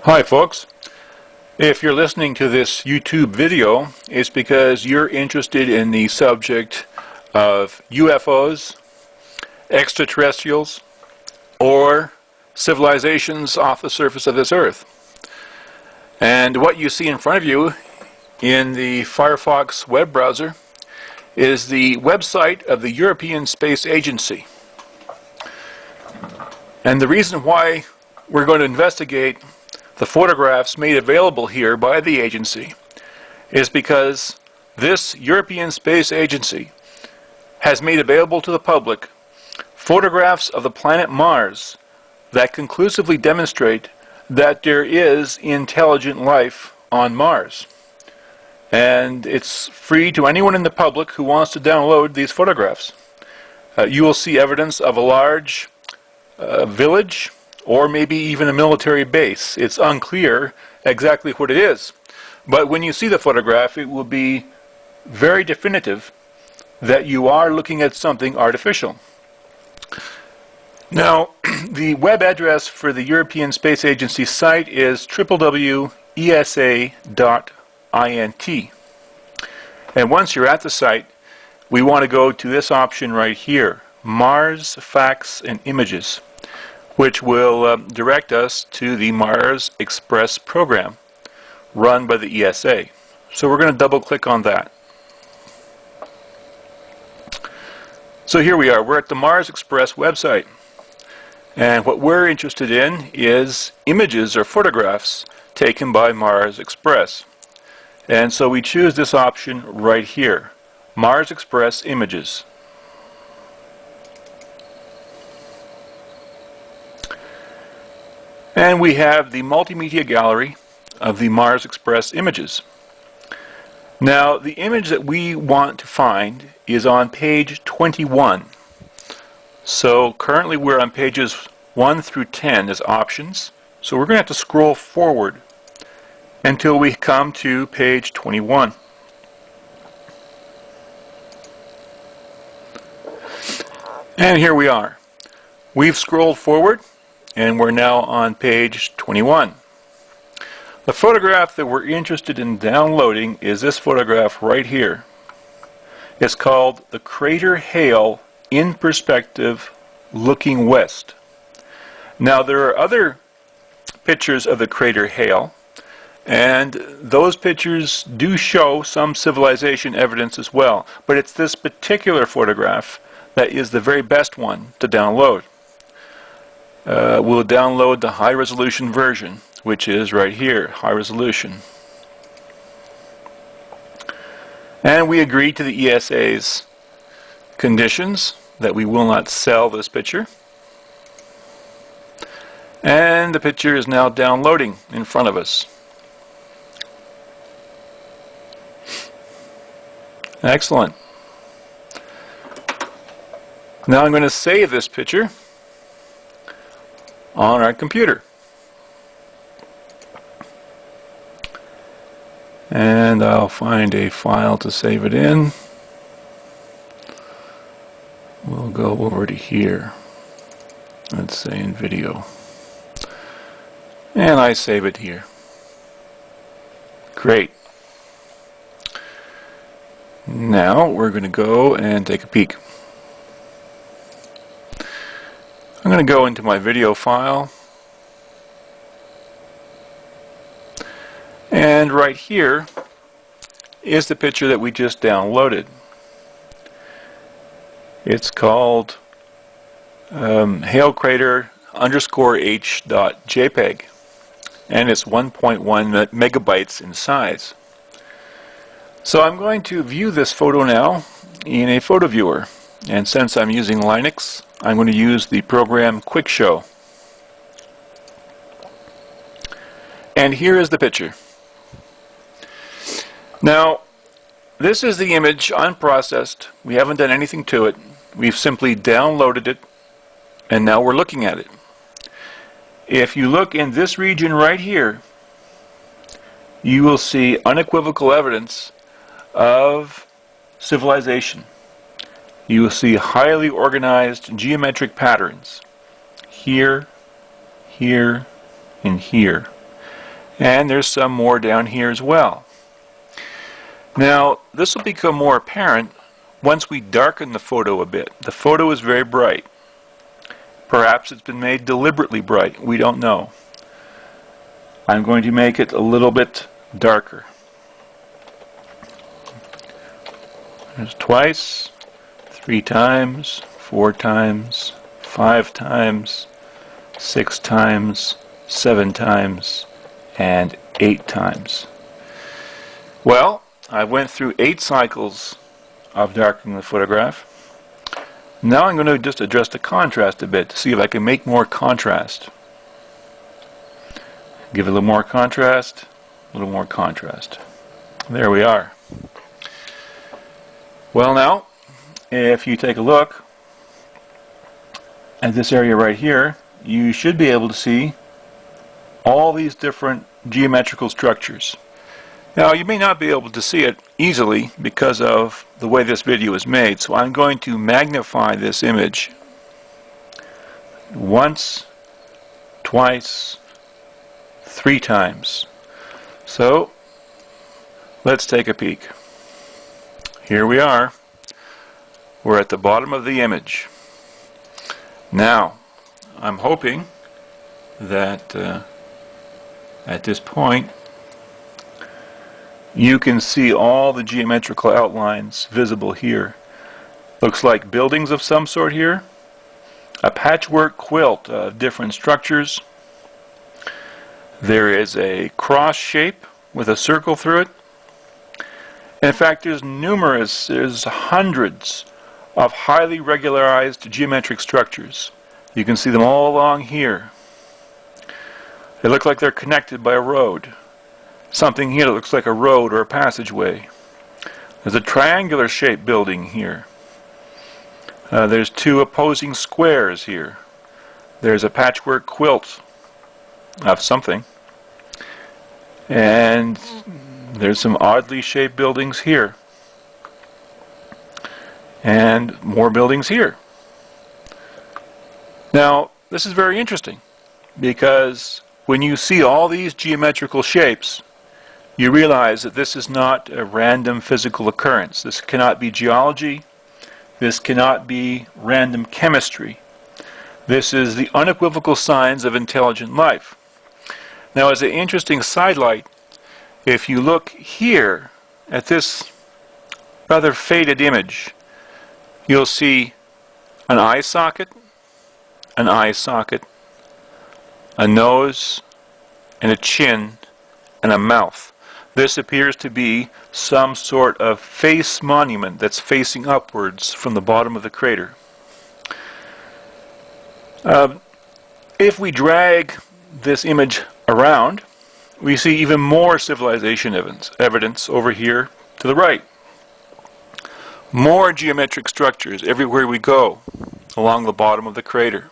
Hi folks, if you're listening to this YouTube video, it's because you're interested in the subject of UFOs, extraterrestrials, or civilizations off the surface of this earth. And what you see in front of you in the Firefox web browser is the website of the European Space Agency. And the reason why we're going to investigate the photographs made available here by the agency is because this European Space Agency has made available to the public photographs of the planet Mars that conclusively demonstrate that there is intelligent life on Mars. And it's free to anyone in the public who wants to download these photographs. You will see evidence of a large village, or maybe even a military base. It's unclear exactly what it is. But when you see the photograph, it will be very definitive that you are looking at something artificial. Now, the web address for the European Space Agency site is www.esa.int. And once you're at the site, we want to go to this option right here, Mars Facts and Images, which will direct us to the Mars Express program run by the ESA. So we're going to double click on that. So here we are, we're at the Mars Express website. And what we're interested in is images or photographs taken by Mars Express. And so we choose this option right here, Mars Express Images. And we have the multimedia gallery of the Mars Express images. Now, the image that we want to find is on page 21. So currently we're on pages 1 through 10 as options. So we're going to have to scroll forward until we come to page 21. And here we are. We've scrolled forward, and we're now on page 21. The photograph that we're interested in downloading is this photograph right here. It's called the Crater Hale in Perspective Looking West. Now there are other pictures of the Crater Hale, and those pictures do show some civilization evidence as well. But it's this particular photograph that is the very best one to download. We'll download the high resolution version, which is right here, high resolution. And we agree to the ESA's conditions that we will not sell this picture. And the picture is now downloading in front of us. Excellent. Now I'm going to save this picture on our computer. And I'll find a file to save it in. We'll go over to here. Let's say in video. And I save it here. Great. Now we're going to go and take a peek. I'm going to go into my video file, and right here is the picture that we just downloaded. It's called Hale Crater _h.jpg, and it's 1.1 megabytes in size. So I'm going to view this photo now in a photo viewer, and since I'm using Linux, I'm going to use the program Quick Show. And here is the picture. Now, this is the image unprocessed. We haven't done anything to it. We've simply downloaded it, and now we're looking at it. If you look in this region right here, you will see unequivocal evidence of civilization. You will see highly organized geometric patterns here, here, and here. And there's some more down here as well. Now, this will become more apparent once we darken the photo a bit. The photo is very bright. Perhaps it's been made deliberately bright. We don't know. I'm going to make it a little bit darker. There's twice, 3 times, 4 times, 5 times, 6 times, 7 times, and 8 times. Well, I went through 8 cycles of darkening the photograph. Now I'm going to just adjust the contrast a bit to see if I can make more contrast. Give it a little more contrast, a little more contrast. There we are. Well, now, if you take a look at this area right here, you should be able to see all these different geometrical structures. Now, you may not be able to see it easily because of the way this video is made, so I'm going to magnify this image once, twice, 3 times. So, let's take a peek. Here we are. We're at the bottom of the image. Now, I'm hoping that at this point you can see all the geometrical outlines visible here. Looks like buildings of some sort here. A patchwork quilt of different structures. There is a cross shape with a circle through it. In fact, there's hundreds of highly regularized geometric structures. You can see them all along here. They look like they're connected by a road. Something here that looks like a road or a passageway. There's a triangular shaped building here. There's 2 opposing squares here. There's a patchwork quilt of something. And there's some oddly shaped buildings here. And more buildings here. Now, this is very interesting because when you see all these geometrical shapes, you realize that this is not a random physical occurrence. This cannot be geology. This cannot be random chemistry. This is the unequivocal signs of intelligent life. Now, as an interesting sidelight, if you look here at this rather faded image, you'll see an eye socket, a nose, and a chin, and a mouth. This appears to be some sort of face monument that's facing upwards from the bottom of the crater. If we drag this image around, we see even more civilization evidence over here to the right. More geometric structures everywhere we go along the bottom of the crater.